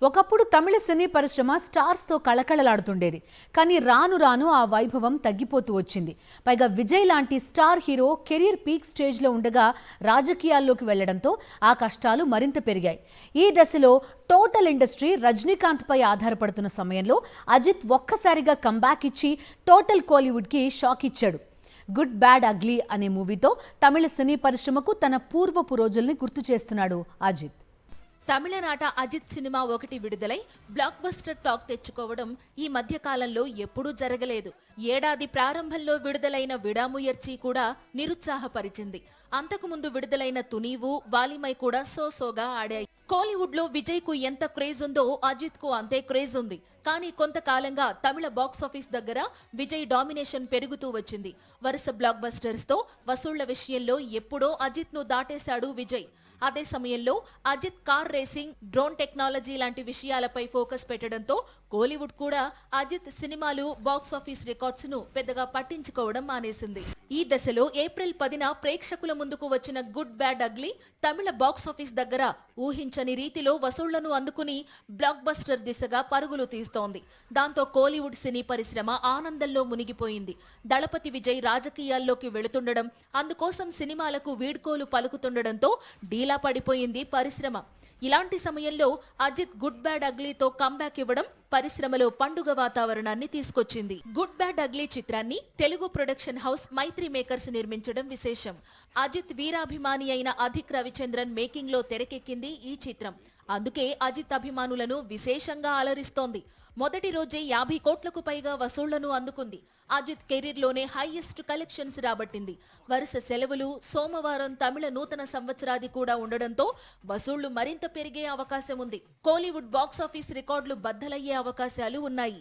ఒకప్పుడు తమిళ సినీ పరిశ్రమ స్టార్స్ తో కళకళలాడుతుండేది. కానీ రాను రాను ఆ వైభవం తగ్గిపోతూ వచ్చింది. పైగా విజయ్ లాంటి star hero career peak stage లో ఉండగా రాజకీయాల్లోకి వెళ్లడంతో ఆ కష్టాలు మరింత పెరిగాయి. ఈ దశలో టోటల్ ఇండస్ట్రీ రజనీకాంత్ పై ఆధారపడుతున్న సమయంలో అజిత్ ఒక్కసారిగా కంబ్యాక్ ఇచ్చి టోటల్ కోలీవుడ్ కి షాక్ ఇచ్చాడు. గుడ్ బ్యాడ్ అగ్లీ అనే మూవీతో తమిళ సినీ పరిశ్రమకు తన పూర్వపు రోజుల్ని గుర్తు చేస్తున్నాడు అజిత్. తమిళనాట అజిత్ సినిమా ఒకటి విడుదలై బ్లాక్ బస్టర్ టాక్ తెచ్చుకోవడం ఈ మధ్య కాలంలో ఎప్పుడూ జరగలేదు. ఏడాది ప్రారంభంలో విడుదలైన విడాముయర్చి కూడా నిరుత్సాహపరిచింది. అంతకుముందు విడుదలైన తునీవు, వాలిమై కూడా సోసోగా ఆడాయి. కోలీవుడ్ లో విజయ్ కు ఎంత క్రేజ్ ఉందో అజిత్ కు అంతే క్రేజ్ ఉంది. కానీ కొంతకాలంగా తమిళ బాక్సాఫీస్ దగ్గర విజయ్ డామినేషన్ పెరుగుతూ వచ్చింది. వరుస బ్లాక్ బస్టర్స్ తో వసూళ్ల విషయంలో ఎప్పుడో అజిత్ ను దాటేశాడు విజయ్. అదే సమయంలో Ajith car racing, drone technology లాంటి విషయాలపై ఫోకస్ పెట్టడంతో కోలీవుడ్ కూడా అజిత్ సినిమాలు బాక్సాఫీస్ రికార్డ్స్ ను పెద్దగా పట్టించుకోవడం మానేసింది. ఈ దశలో ఏప్రిల్ 10న ప్రేక్షకుల ముందుకు వచ్చిన గుడ్ బ్యాడ్ అగ్లీ తమిళ బాక్సాఫీస్ దగ్గర ఊహించని రీతిలో వసూళ్లను అందుకుని బ్లాక్ బస్టర్ దిశగా పరుగులు తీస్తోంది. దాంతో కోలీవుడ్ సినీ పరిశ్రమ ఆనందంలో మునిగిపోయింది. దళపతి విజయ్ రాజకీయాల్లోకి వెళుతుండడం, అందుకోసం సినిమాలకు వీడ్కోలు పలుకుతుండడంతో డీలా పడిపోయింది పరిశ్రమ. ఇలాంటి సమయంలో అజిత్ గుడ్ బ్యాడ్ అగ్లీతో కంబ్యాక్ ఇవ్వడం పరిశ్రమలో పండుగ వాతావరణాన్ని తీసుకొచ్చింది. గుడ్ బ్యాడ్ అగ్లీ చిత్రాన్ని తెలుగు ప్రొడక్షన్ హౌస్ మైత్రి మేకర్స్ నిర్మించడం విశేషం. అజిత్ వీరాభిమాని అయిన అధిక్ రవిచంద్రన్ మేకింగ్ లో తెరకెక్కింది ఈ చిత్రం. అందుకే అజిత్ అభిమానులను విశేషంగా అలరిస్తోంది. మొదటి రోజే 50 కోట్లకు పైగా వసూళ్లను అందుకుంది. అజిత్ కెరీర్ లోనే హైయెస్ట్ కలెక్షన్స్ రాబట్టింది. వరుస సెలవులు, సోమవారం తమిళ నూతన సంవత్సరాది కూడా ఉండడంతో వసూళ్లు మరింత పెరిగే అవకాశం ఉంది. కోలీవుడ్ బాక్సాఫీస్ రికార్డులు బద్దలయ్యే అవకాశాలు ఉన్నాయి.